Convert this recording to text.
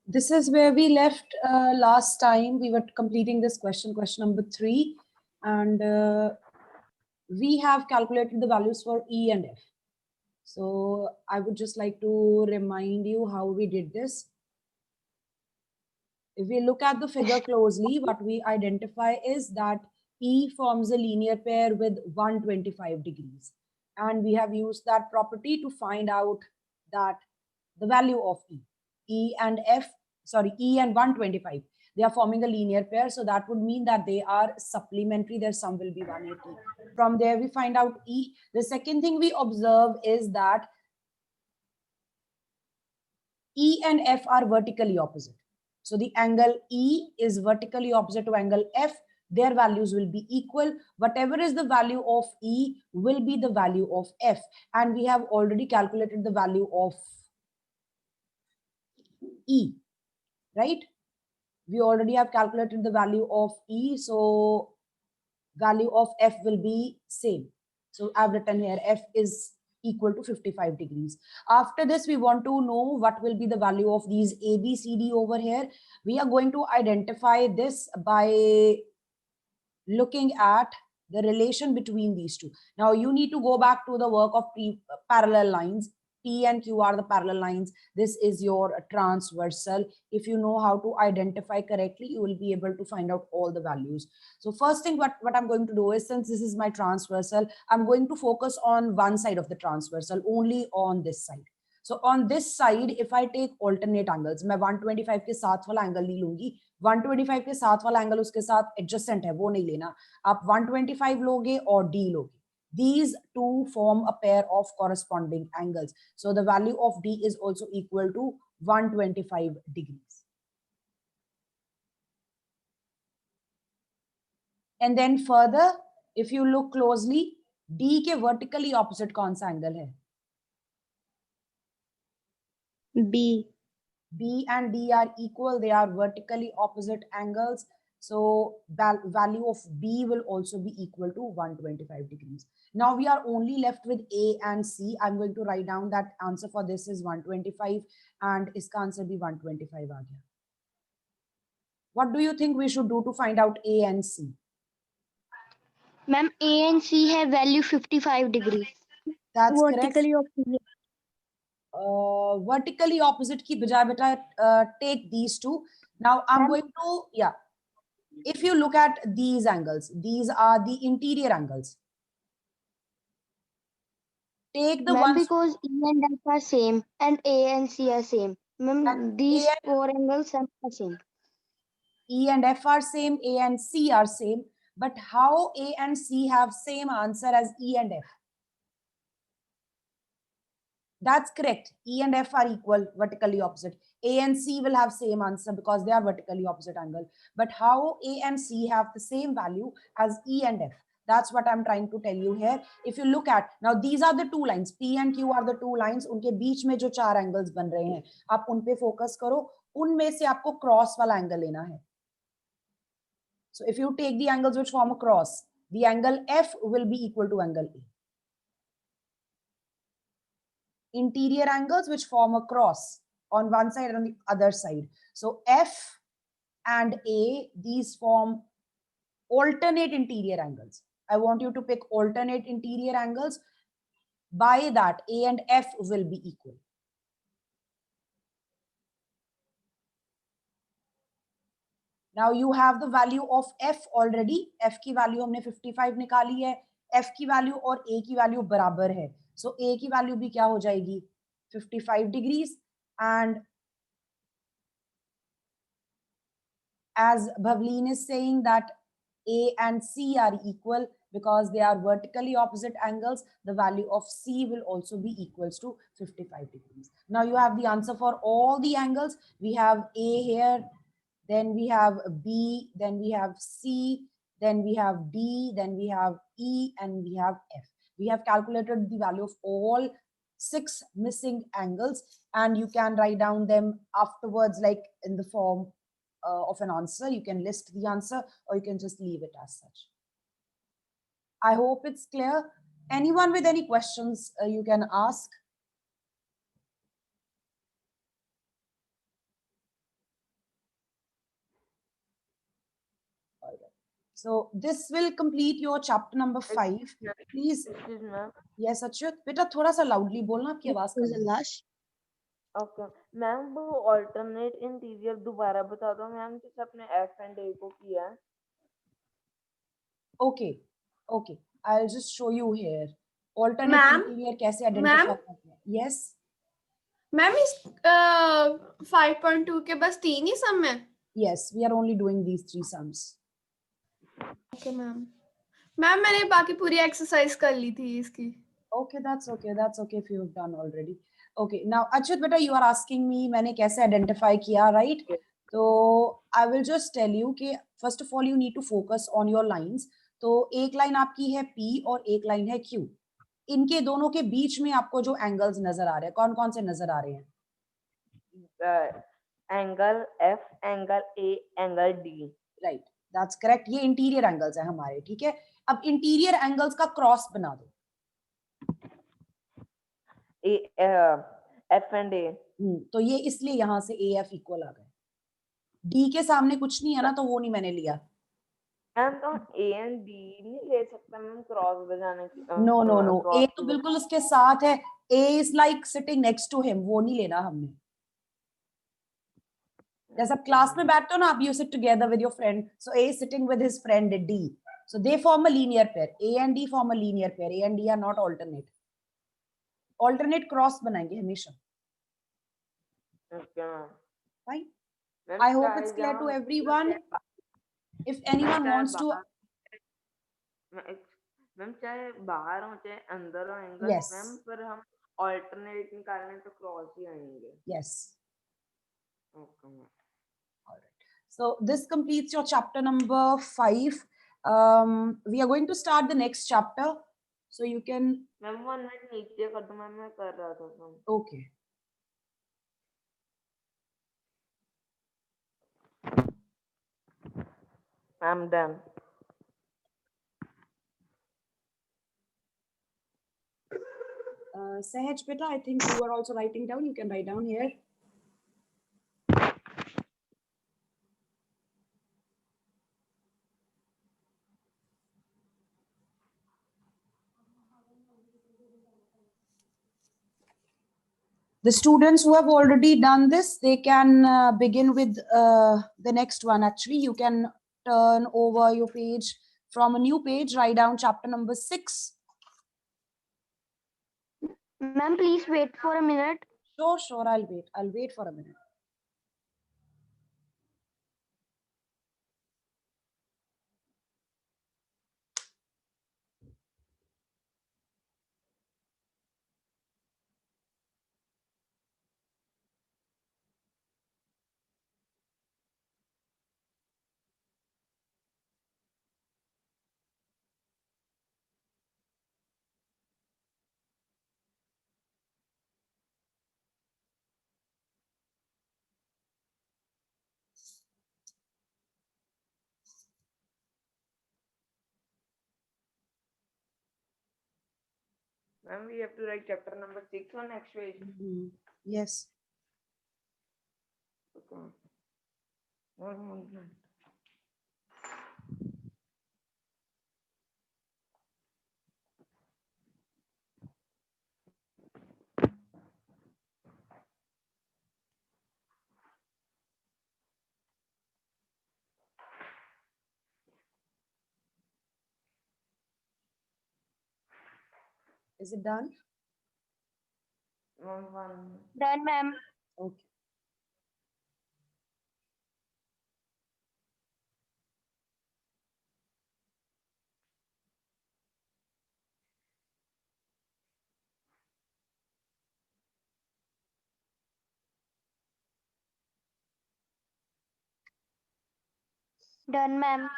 This is where we left last time. We were completing this question number 3, and we have calculated the values for E and F. So I would just like to remind you how we did this. If we look at the figure closely, what we identify is that E forms a linear pair with 125 degrees. And we have used that property to find out that the value of E. E and 125. They are forming a linear pair. So that would mean that they are supplementary. Their sum will be 180. From there, we find out E. The second thing we observe is that E and F are vertically opposite. So the angle E is vertically opposite to angle F. Their values will be equal. Whatever is the value of E will be the value of F. And we have already calculated the value of E, right? We already have calculated the value of E. So value of F will be same. So I've written here F is equal to 55 degrees. After this, we want to know what will be the value of these A, B, C, D over here. We are going to identify this by looking at the relation between these two. Now you need to go back to the work of parallel lines. P and Q are the parallel lines. This is your transversal. If you know how to identify correctly, you will be able to find out all the values. So first thing what I'm going to do is, since this is my transversal, I'm going to focus on one side of the transversal, only on this side. So on this side, if I take alternate angles, मैं 125 के साथ वाला angle नहीं लूंगी, 125 के साथ वाला angle उसके साथ एडजस्टेंट है वो नहीं लेना, आप 125 लोगे और D लोगे. These two form a pair of corresponding angles. So the value of D is also equal to 125 degrees. And then further, if you look closely, D के vertically opposite कौन सा एंगल है? B. B and D are equal. They are vertically opposite angles. So value of B will also be equal to 125 degrees. Now we are only left with A and C. I'm going to write down that answer for this is 125 and iska answer bhi 125 aa gaya. What do you think we should do to find out A and C? Ma'am, A and C have value 55 degrees. That's vertically correct. opposite. Vertically opposite ki bajaye beta take these two. Now I'm going to, yeah. If you look at these angles, these are the interior angles. Take the ones because E and F are same and A and C are same. Ma'am, these four angles are same. E and F are same, A and C are same. But how A and C have same answer as E and F? That's correct. E and F are equal, vertically opposite. A and C will have same answer because they are vertically opposite angle. But how A and C have the same value as E and F? That's what I'm trying to tell you here. If you look at, now these are the two lines. P and Q are the two lines. उनके बीच में जो चार angles बन रहे हैं, आप उन पे focus करो. उनमें से आपको cross वाला angle लेना है. So if you take the angles which form a cross, the angle F will be equal to angle A. Interior angles which form a cross on one side and on the other side. So F and A, these form alternate interior angles. I want you to pick alternate interior angles. By that, A and F will be equal. Now you have the value of F already. F की value हमने 55 निकाली है. F की value और A की value बराबर है. So A की value भी क्या हो जाएगी? 55 degrees. And as Bhavleen is saying that A and C are equal because they are vertically opposite angles, the value of C will also be equals to 55 degrees. Now you have the answer for all the angles. We have A here, then we have B, then we have C, then we have D, then we have E, and we have F. We have calculated the value of all 6 missing angles, and you can write down them afterwards like in the form of an answer. You can list the answer or you can just leave it as such. I hope it's clear. Anyone with any questions, you can ask. So this will complete your chapter number 5. Please. Excuse me, ma'am. Yes, Achyut. बेटा थोड़ा सा loudly बोलना, आपकी आवाज Who's come the है. last? Okay ma'am, वो alternate interior दोबारा बता दो मैम, जैसे आपने एफ एंड ए को किया है. Okay, okay. I'll just show you here. Alternate Ma'am? interior कैसे identify करते हैं? Yes. मैम इस 5.2 के बस 3 ही सम है. Yes, we are only doing these 3 sums. Okay ma'am. Ma'am मैंने बाकी पूरी एक्सरसाइज कर ली थी इसकी. Okay, that's okay. That's okay if you have done already. Okay, now Achyut beta, you are asking me मैंने कैसे identify किया, right? तो I will just tell you कि first of all you need to focus on your lines. तो एक line आपकी है P और एक लाइन है Q. इनके दोनों के बीच में आपको जो एंगल्स नजर आ रहे हैं, कौन कौन से नजर आ रहे हैं? Angle F, angle A, angle D. Right, that's correct. ये इंटीरियर एंगल्स है हमारे, ठीक है. अब इंटीरियर एंगल्स का क्रॉस बना दो. एफ एंड ए. तो ये इसलिए यहाँ से ए एफ इक्वल आ गए. डी के सामने कुछ नहीं है ना, तो वो नहीं मैंने लिया. मैम तो ए एंड डी नहीं ले सकता मैम क्रॉस बजाने की. नो नो नो, ए तो बिल्कुल उसके साथ है. A is like sitting next to him, वो नहीं लेना हमने. जैसे आप क्लास में बैठते हो ना, आप you sit together with your friend, so A is sitting with his friend D, so they form a linear pair. A and D form a linear pair. A and D R not alternate. Alternate cross बनाएंगे हमेशा. Okay ma'am. Fine. Ma'am I hope चाहे it's clear to जहाँ everyone. If anyone चाहे wants to, ma'am चाहे बाहर हो चाहे अंदर हो एंगल Yes. मैम, पर हम ऑल्टरनेट निकालने तो क्रॉस ही आएंगे. yes. Okay ma'am. All right. So this completes your chapter number 5. We are going to start the next chapter. So you can, ma'am 1 minute नीचे कर दो मैम, मैं कर रहा था ma'am. okay. I'm done. Sahaj beta, I think you are also writing down. You can write down here. The students who have already done this, they can begin with the next one. Actually, you can turn over your page from a new page, write down chapter number 6. Ma'am, please wait for a minute. Sure, sure, I'll wait. I'll wait for a minute. Ma'am, we have to write chapter number 6 on next page. Yes. Okay. 1 minute. Is it done? One. Done, ma'am. Okay. Done, ma'am.